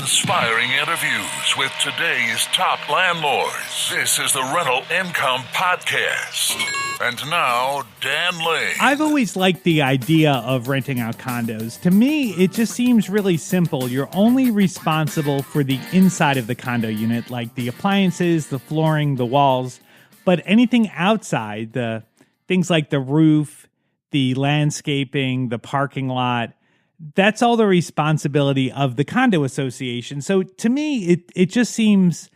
inspiring interviews with today's top landlords. This is the Rental Income Podcast. And now, Dan Lane. I've always liked the idea of renting out condos. To me, it just seems really simple. You're only responsible for the inside of the condo unit, like the appliances, the flooring, the walls. But anything outside, the things like the roof, the landscaping, the parking lot, that's all the responsibility of the condo association. So to me, it just seems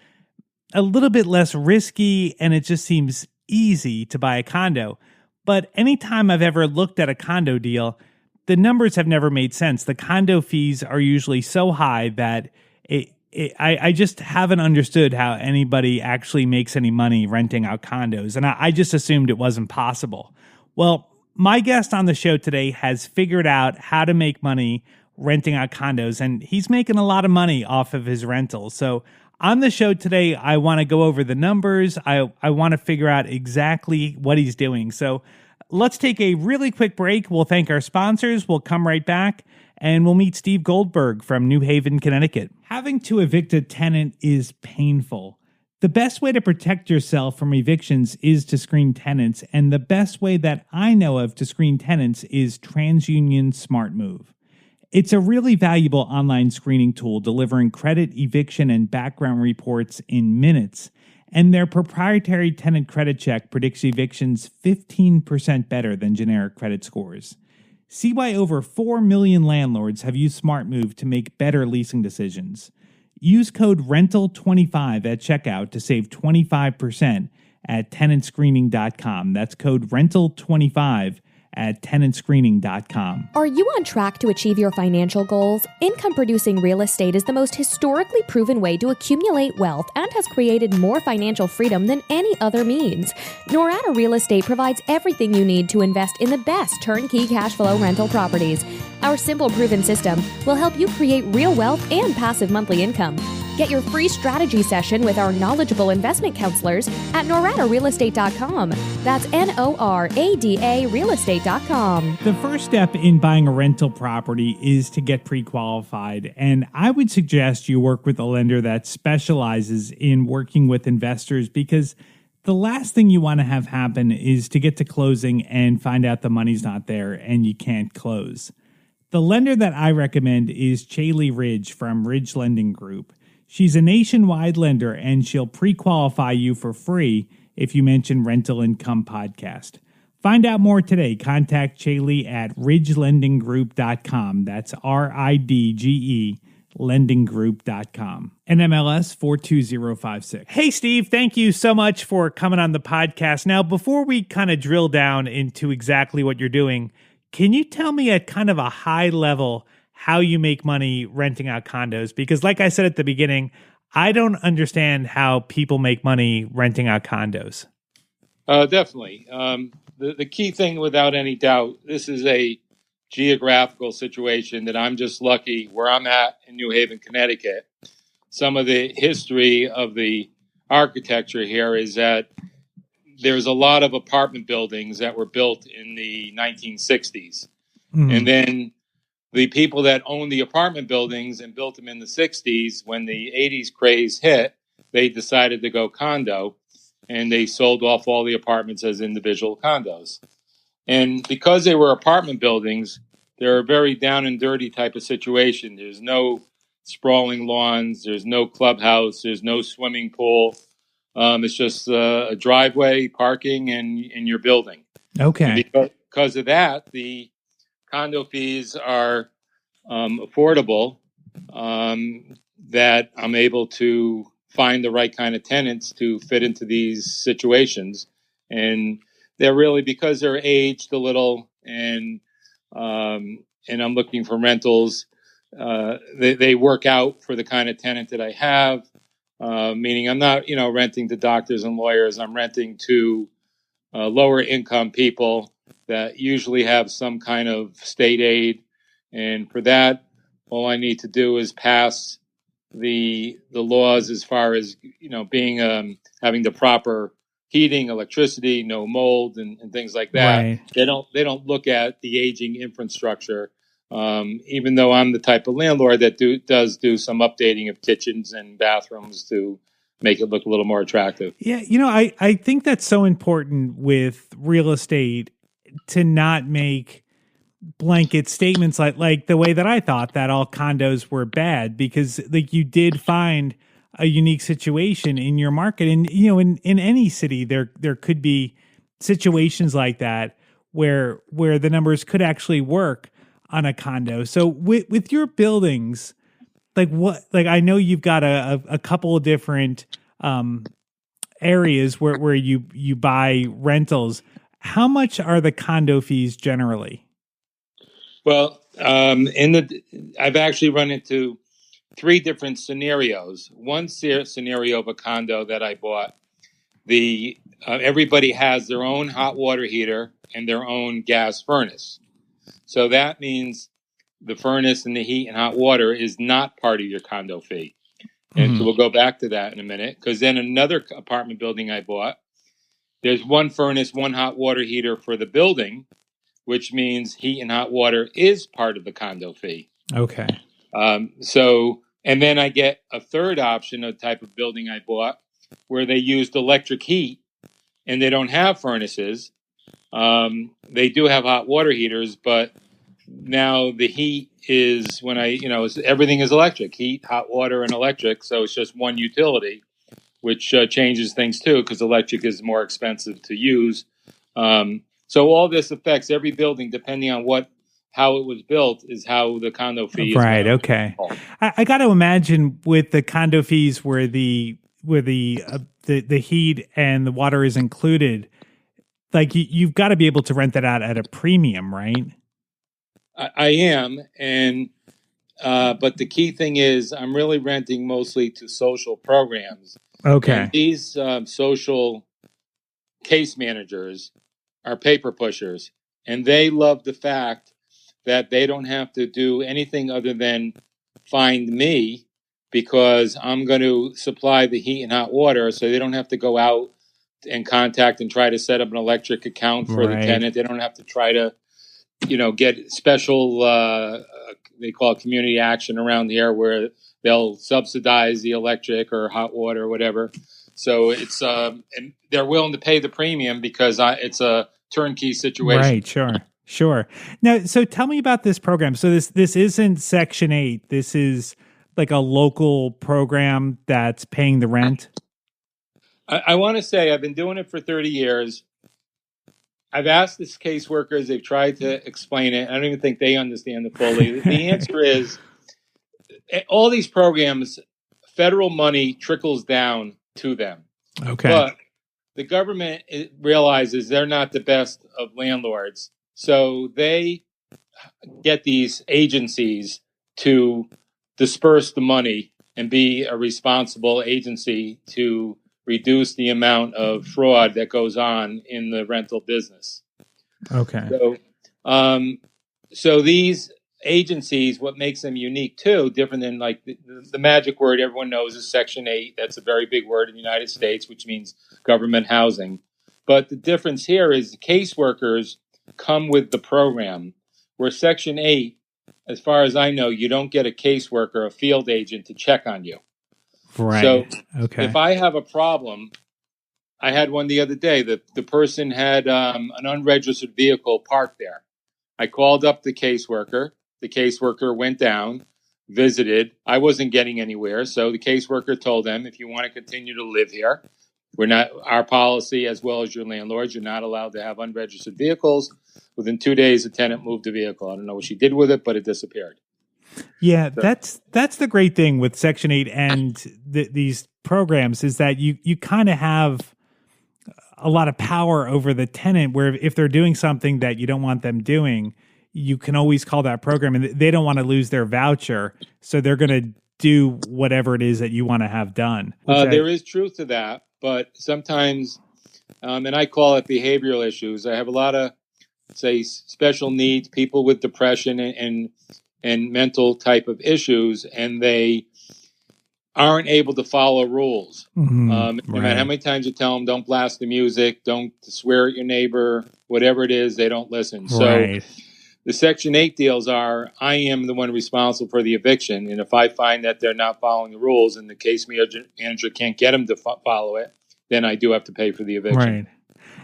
a little bit less risky, and it just seems easy to buy a condo. But anytime I've ever looked at a condo deal, the numbers have never made sense. The condo fees are usually so high that I just haven't understood how anybody actually makes any money renting out condos. And I just assumed it wasn't possible. Well, my guest on the show today has figured out how to make money renting out condos, and he's making a lot of money off of his rentals. So on the show today, I want to go over the numbers. I want to figure out exactly what he's doing. So let's take a really quick break. We'll thank our sponsors. We'll come right back, and we'll meet Steve Goldberg from New Haven, Connecticut. Having to evict a tenant is painful. The best way to protect yourself from evictions is to screen tenants, and the best way that I know of to screen tenants is TransUnion SmartMove. It's a really valuable online screening tool delivering credit, eviction, and background reports in minutes, and their proprietary tenant credit check predicts evictions 15% better than generic credit scores. See why over 4 million landlords have used SmartMove to make better leasing decisions. Use code RENTAL25 at checkout to save 25% at tenantscreening.com. That's code RENTAL25 at tenantscreening.com. Are you on track to achieve your financial goals? Income-producing real estate is the most historically proven way to accumulate wealth and has created more financial freedom than any other means. Norada Real Estate provides everything you need to invest in the best turnkey cash flow rental properties. Our simple, proven system will help you create real wealth and passive monthly income. Get your free strategy session with our knowledgeable investment counselors at noradarealestate.com. That's NORADA realestate.com. The first step in buying a rental property is to get pre-qualified, and I would suggest you work with a lender that specializes in working with investors, because the last thing you want to have happen is to get to closing and find out the money's not there and you can't close. The lender that I recommend is Chaley Ridge from Ridge Lending Group. She's a nationwide lender, and she'll pre-qualify you for free if you mention Rental Income Podcast. Find out more today. Contact Chaley at ridgelendinggroup.com. That's RIDGE lendinggroup.com. NMLS 42056. Hey, Steve, thank you so much for coming on the podcast. Now, before we kind of drill down into exactly what you're doing, can you tell me at kind of a high level how you make money renting out condos? Because like I said at the beginning, I don't understand how people make money renting out condos. Definitely. The key thing, without any doubt, this is a geographical situation that I'm just lucky where I'm at in New Haven, Connecticut. Some of the history of the architecture here is that there's a lot of apartment buildings that were built in the 1960s. Mm-hmm. And then the people that owned the apartment buildings and built them in the 60s, when the 80s craze hit, they decided to go condo, and they sold off all the apartments as individual condos. And because they were apartment buildings, they're a very down and dirty type of situation. There's no sprawling lawns, there's no clubhouse, there's no swimming pool. It's just a driveway, parking, and your building. Okay. And because of that, the condo fees are affordable, that I'm able to find the right kind of tenants to fit into these situations. And they're really, because they're aged a little, and I'm looking for rentals, they work out for the kind of tenant that I have. Meaning I'm not, renting to doctors and lawyers. I'm renting to lower income people that usually have some kind of state aid. And for that, all I need to do is pass the laws as far as, being, having the proper heating, electricity, no mold, and things like that. Right. They don't look at the aging infrastructure even though I'm the type of landlord that does do some updating of kitchens and bathrooms to make it look a little more attractive. Yeah, I think that's so important with real estate to not make blanket statements like the way that I thought that all condos were bad, because like you did find a unique situation in your market. And in any city there could be situations like that where the numbers could actually work on a condo. So with your buildings, I know you've got a couple of different areas where you buy rentals. How much are the condo fees generally? Well, I've actually run into three different scenarios. One scenario of a condo that I bought, everybody has their own hot water heater and their own gas furnace. So that means the furnace and the heat and hot water is not part of your condo fee. And so we'll go back to that in a minute, because then another apartment building I bought, there's one furnace, one hot water heater for the building, which means heat and hot water is part of the condo fee. Okay. And then I get a third option of type of building I bought where they used electric heat and they don't have furnaces. They do have hot water heaters, but now the heat is everything is electric, heat, hot water, and electric. So it's just one utility, which changes things too, because electric is more expensive to use. So all this affects every building depending on how it was built is how the condo fee is. Right. Okay. I got to imagine with the condo fees where the heat and the water is included, like you've got to be able to rent that out at a premium, right? I am, but the key thing is I'm really renting mostly to social programs. Okay. And these social case managers are paper pushers, and they love the fact that they don't have to do anything other than find me, because I'm going to supply the heat and hot water, so they don't have to go out and contact and try to set up an electric account for the tenant. They don't have to try to, get special, they call it community action around here, where they'll subsidize the electric or hot water or whatever. So it's, and they're willing to pay the premium because it's a turnkey situation. Right. Sure. Now, so tell me about this program. So this isn't Section 8. This is like a local program that's paying the rent. I want to say I've been doing it for 30 years. I've asked this caseworkers, they've tried to explain it. I don't even think they understand it fully. The answer is all these programs, federal money trickles down to them. Okay. But the government realizes they're not the best of landlords. So they get these agencies to disperse the money and be a responsible agency to reduce the amount of fraud that goes on in the rental business. Okay. So these agencies, what makes them unique too, different than like the magic word everyone knows is Section 8. That's a very big word in the United States, which means government housing. But the difference here is the caseworkers come with the program, where Section 8, as far as I know, you don't get a caseworker, a field agent to check on you. Right. So okay. If I have a problem, I had one the other day. The person had an unregistered vehicle parked there. I called up the caseworker. The caseworker went down, visited. I wasn't getting anywhere. So the caseworker told them, if you want to continue to live here, our policy, as well as your landlords, you're not allowed to have unregistered vehicles. Within 2 days, the tenant moved the vehicle. I don't know what she did with it, but it disappeared. Yeah, that's the great thing with Section 8 and these programs is that you kind of have a lot of power over the tenant, where if they're doing something that you don't want them doing, you can always call that program, and they don't want to lose their voucher, so they're going to do whatever it is that you want to have done. There is truth to that, but sometimes, and I call it behavioral issues. I have a lot of, say, special needs, people with depression and mental type of issues, and they aren't able to follow rules. No matter how many times you tell them, don't blast the music, don't swear at your neighbor, whatever it is, they don't listen. So The Section 8 deals are, I am the one responsible for the eviction. And if I find that they're not following the rules and the case manager can't get them to follow it, then I do have to pay for the eviction. Right.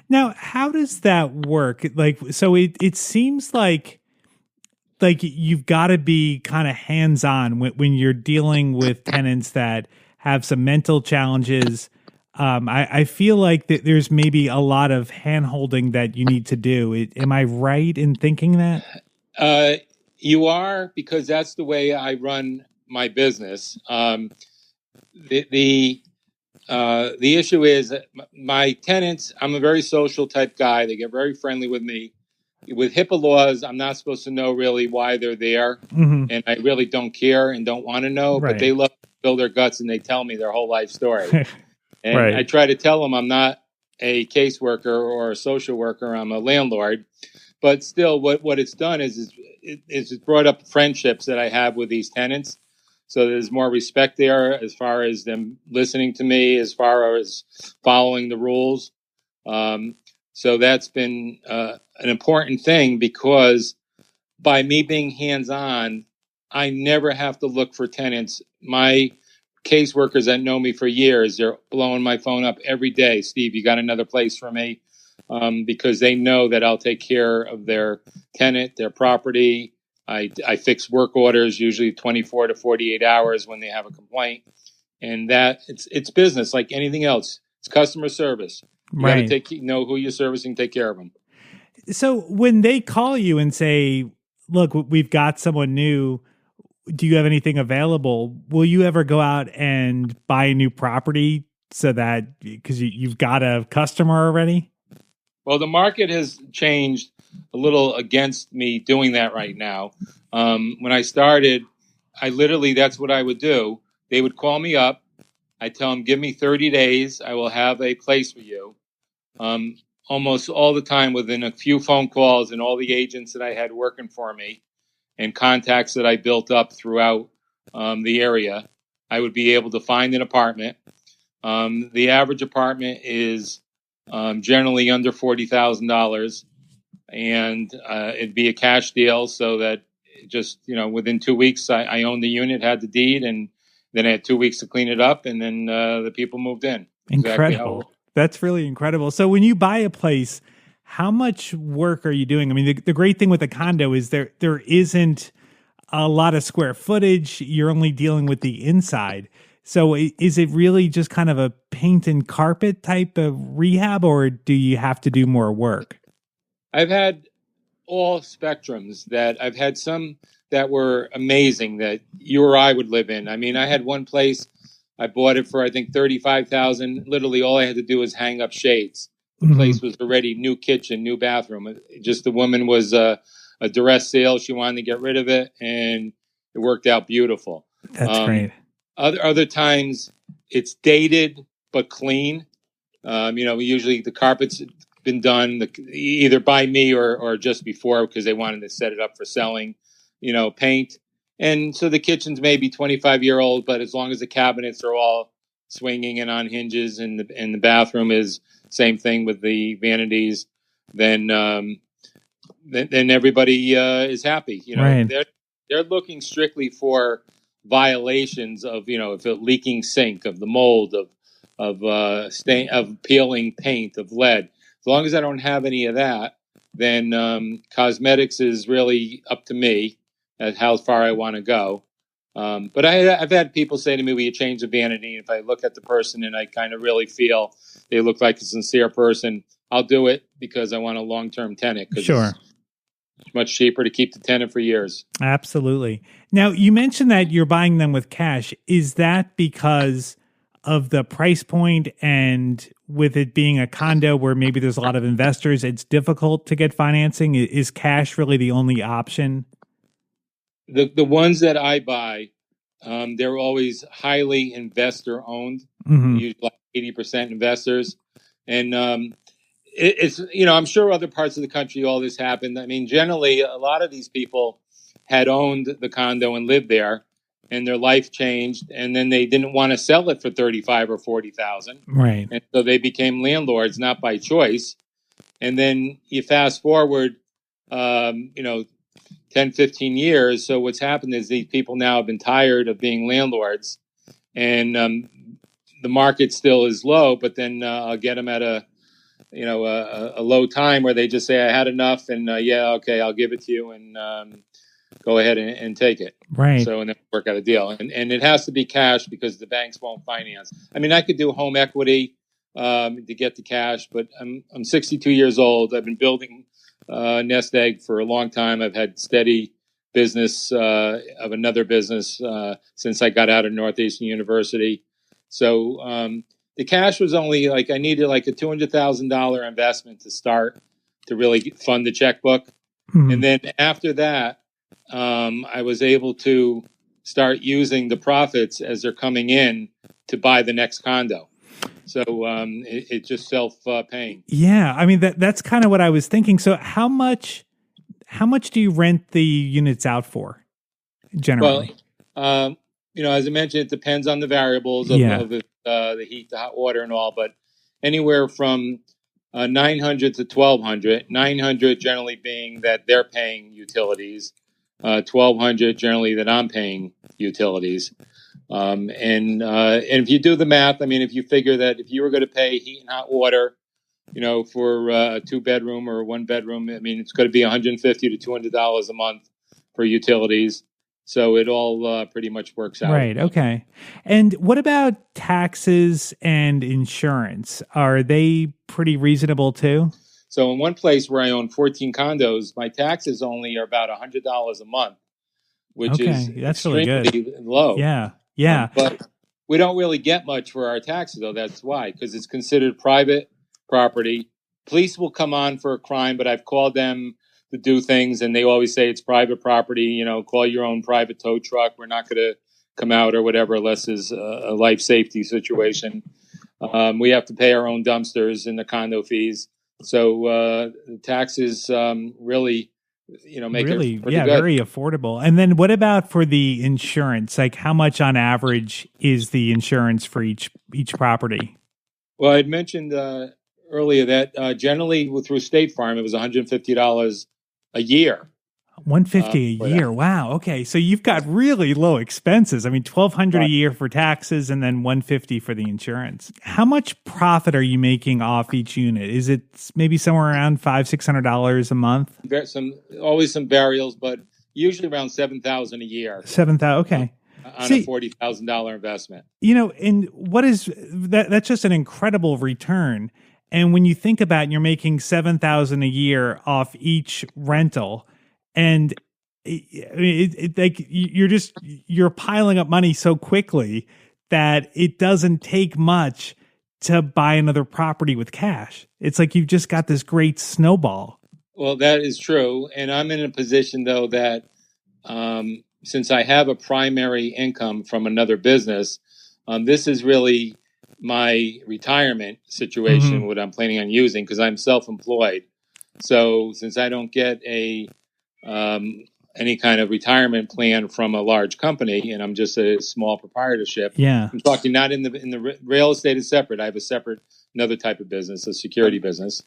Now, how does that work? Like, so it seems like you've got to be kind of hands-on when you're dealing with tenants that have some mental challenges. I feel like that there's maybe a lot of hand-holding that you need to do. Am I right in thinking that? You are, because that's the way I run my business. The issue is that my tenants, I'm a very social type guy. They get very friendly with me. With HIPAA laws, I'm not supposed to know really why they're there. Mm-hmm. And I really don't care and don't want to know, Right. but they love to spill their guts and they tell me their whole life story. And Right. I try to tell them I'm not a caseworker or a social worker. I'm a landlord. But still, what it's done is it's brought up friendships that I have with these tenants. So there's more respect there as far as them listening to me, as far as following the rules. So that's been an important thing, because by me being hands-on, I never have to look for tenants. My caseworkers that know me for years, they're blowing my phone up every day. Steve, you got another place for me? Because they know that I'll take care of their tenant, their property. I fix work orders, usually 24 to 48 hours when they have a complaint. And that it's business like anything else. It's customer service. You Right. got to know who you're servicing, take care of them. So when they call you and say, look, we've got someone new, do you have anything available? Will you ever go out and buy a new property so that, because you've got a customer already? Well, the market has changed a little against me doing that right now. When I started, that's what I would do. They would call me up. I tell them, give me 30 days. I will have a place for you. Almost all the time, within a few phone calls and all the agents that I had working for me and contacts that I built up throughout the area, I would be able to find an apartment. The average apartment is generally under $40,000, and it'd be a cash deal, so that just within 2 weeks I owned the unit, had the deed, and then I had 2 weeks to clean it up, and then the people moved in. Incredible. Exactly. That's really incredible. So when you buy a place, how much work are you doing? I mean, the great thing with a condo is there isn't a lot of square footage. You're only dealing with the inside. So is it really just kind of a paint and carpet type of rehab, or do you have to do more work? I've had all spectrums. That I've had some that were amazing that you or I would live in. I mean, I had one place, I bought it for, I think, $35,000. Literally all I had to do was hang up shades. The place was already new kitchen, new bathroom. Just the woman was a duress sale. She wanted to get rid of it, and it worked out beautiful. That's great. Other times it's dated but clean. Usually the carpet's been done either by me or just before, because they wanted to set it up for selling, paint. And so the kitchen's maybe 25-year-old, but as long as the cabinets are all swinging and on hinges, and the bathroom is same thing with the vanities, then everybody is happy. Right. They're looking strictly for violations of, if a leaking sink, of the mold, of peeling paint, of lead. As long as I don't have any of that, then cosmetics is really up to me at how far I want to go. But I've had people say to me, will you change the vanity? If I look at the person and I kind of really feel they look like a sincere person, I'll do it, because I want a long-term tenant. Sure. It's much cheaper to keep the tenant for years. Absolutely. Now, you mentioned that you're buying them with cash. Is that because of the price point, and with it being a condo where maybe there's a lot of investors, it's difficult to get financing? Is cash really the only option? The ones that I buy, they're always highly investor owned, usually like 80% investors. And it's, I'm sure other parts of the country all this happened. I mean, generally, a lot of these people had owned the condo and lived there, and their life changed, and then they didn't want to sell it for 35 or 40,000. Right. And so they became landlords, not by choice. And then you fast forward, 10, 15 years. So what's happened is these people now have been tired of being landlords, and the market still is low, but then I'll get them at a low time where they just say, I had enough, and yeah, okay, I'll give it to you, and go ahead and take it. Right. So, and then work out a deal. And it has to be cash because the banks won't finance. I mean, I could do home equity to get the cash, but I'm 62 years old. I've been building nest egg for a long time. I've had steady business of another business since I got out of Northeastern University. So the cash was only like, I needed like a $200,000 investment to start to really fund the checkbook. Mm-hmm. And then after that, I was able to start using the profits as they're coming in to buy the next condo. So it's just self-paying. Yeah, I mean that's kind of what I was thinking. So how much do you rent the units out for generally? Well, as I mentioned, it depends on the variables of the heat, the hot water, and all. But anywhere from 900 to 1,200. 900 generally being that they're paying utilities. 1,200 generally that I'm paying utilities. And if you do the math, I mean, if you figure that if you were going to pay heat and hot water, for a 2-bedroom or a 1-bedroom, I mean, it's going to be $150 to $200 a month for utilities. So it all pretty much works out. Right. Okay. And what about taxes and insurance? Are they pretty reasonable too? So in one place where I own 14 condos, my taxes only are about $100 a month, which is that's really good. Low. Yeah. Yeah. But we don't really get much for our taxes, though. That's why, because it's considered private property. Police will come on for a crime, but I've called them to do things, and they always say it's private property. Call your own private tow truck. We're not going to come out or whatever unless it's a life safety situation. We have to pay our own dumpsters and the condo fees. So the taxes really, make it pretty good. Very affordable. And then what about for the insurance? Like how much on average is the insurance for each property? Well, I'd mentioned earlier that generally through State Farm, it was $150 a year. $150 a year. That. Wow. Okay. So you've got really low expenses. I mean, $1,200 a year for taxes and then $150 for the insurance. How much profit are you making off each unit? Is it maybe somewhere around $500-$600 a month? Always some variables, but usually around $7,000 a year. $7,000. Okay. On a $40,000 investment. And what is that? That's just an incredible return. And when you think about it, you're making $7,000 a year off each rental. And you're piling up money so quickly that it doesn't take much to buy another property with cash. It's like you've just got this great snowball. Well, that is true. And I'm in a position, though, that since I have a primary income from another business, this is really my retirement situation, what I'm planning on using, because I'm self-employed. So since I don't get any kind of retirement plan from a large company, and I'm just a small proprietorship. Yeah, I'm talking not in the real estate is separate. I have another type of business, a security business.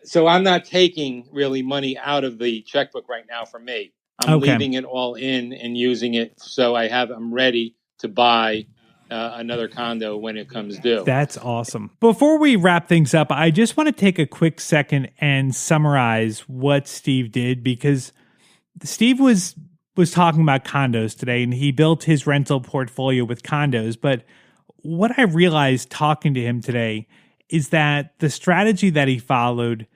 So I'm not taking really money out of the checkbook right now for me. I'm leaving it all in and using it so I'm ready to buy another condo when it comes due. That's awesome. Before we wrap things up, I just want to take a quick second and summarize what Steve did, because Steve was talking about condos today, and he built his rental portfolio with condos. But what I realized talking to him today is that the strategy that he followed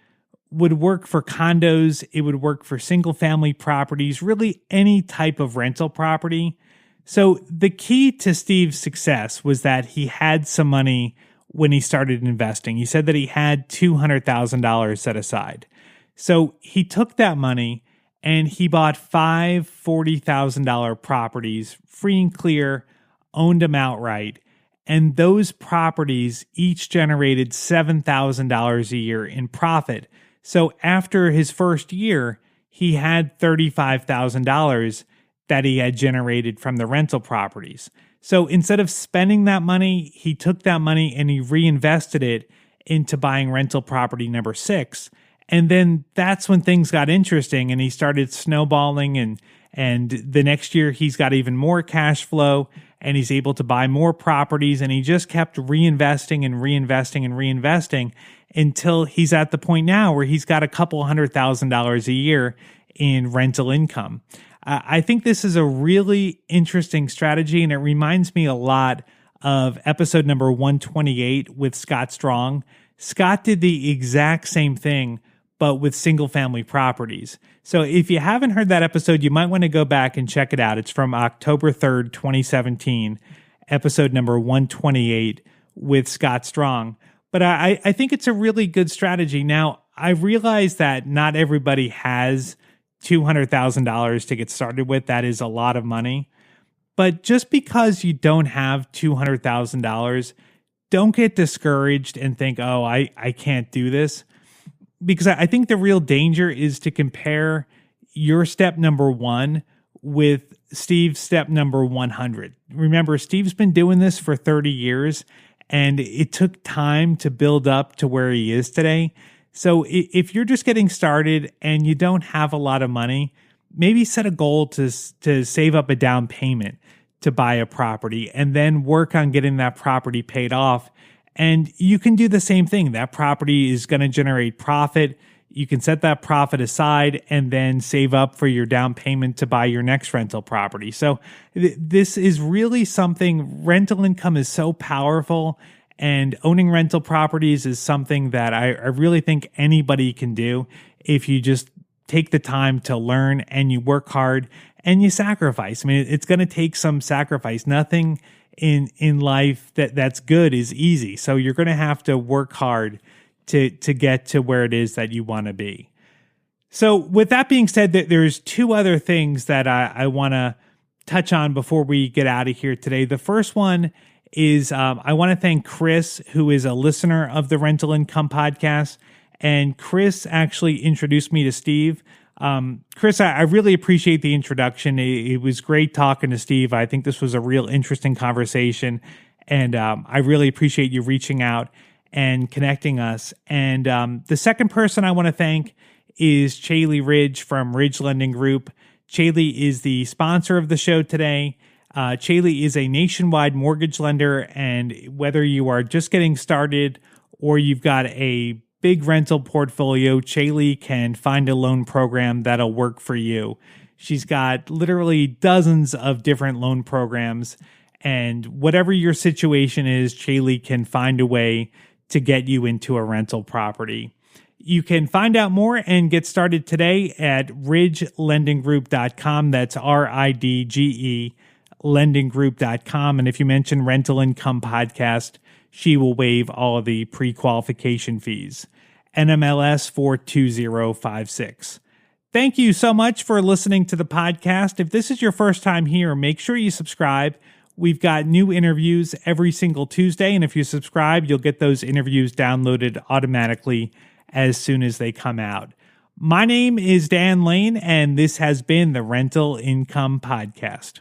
would work for condos. It would work for single family properties, really any type of rental property. So the key to Steve's success was that he had some money when he started investing. He said that he had $200,000 set aside. So he took that money and he bought 5 $40,000 properties, free and clear, owned them outright. And those properties each generated $7,000 a year in profit. So after his first year, he had $35,000 that he had generated from the rental properties. So instead of spending that money, he took that money and he reinvested it into buying rental property number 6. And then that's when things got interesting and he started snowballing, and the next year he's got even more cash flow and he's able to buy more properties, and he just kept reinvesting and reinvesting and reinvesting until he's at the point now where he's got a couple $100,000 a year in rental income. I think this is a really interesting strategy, and it reminds me a lot of episode number 128 with Scott Strong. Scott did the exact same thing, but with single family properties. So if you haven't heard that episode, you might want to go back and check it out. It's from October 3rd, 2017, episode number 128 with Scott Strong. But I think it's a really good strategy. Now, I realize that not everybody has $200,000 to get started with. That is a lot of money. But just because you don't have $200,000, don't get discouraged and think, oh, I can't do this. Because I think the real danger is to compare your step number 1 with Steve's step number 100. Remember, Steve's been doing this for 30 years, and it took time to build up to where he is today. So if you're just getting started and you don't have a lot of money, maybe set a goal to save up a down payment to buy a property and then work on getting that property paid off. And you can do the same thing. That property is going to generate profit. You can set that profit aside and then save up for your down payment to buy your next rental property. So this is really something. Rental income is so powerful, and owning rental properties is something that I really think anybody can do if you just take the time to learn and you work hard and you sacrifice. I mean, it's going to take some sacrifice. Nothing in life that's good is easy. So you're going to have to work hard to get to where it is that you want to be. So with that being said, there's two other things that I want to touch on before we get out of here today. The first one is I want to thank Chris, who is a listener of the Rental Income Podcast. And Chris actually introduced me to Steve. Chris, I really appreciate the introduction. It was great talking to Steve. I think this was a real interesting conversation, and I really appreciate you reaching out and connecting us. And the second person I want to thank is Chaley Ridge from Ridge Lending Group. Chaley is the sponsor of the show today. Chaley is a nationwide mortgage lender, and whether you are just getting started or you've got a big rental portfolio, Chaley can find a loan program that'll work for you. She's got literally dozens of different loan programs, and whatever your situation is, Chaley can find a way to get you into a rental property. You can find out more and get started today at ridgelendinggroup.com. That's RIDGE lendinggroup.com. And if you mention Rental Income Podcast, she will waive all of the pre-qualification fees. NMLS 42056. Thank you so much for listening to the podcast. If this is your first time here, make sure you subscribe. We've got new interviews every single Tuesday, and if you subscribe, you'll get those interviews downloaded automatically as soon as they come out. My name is Dan Lane, and this has been the Rental Income Podcast.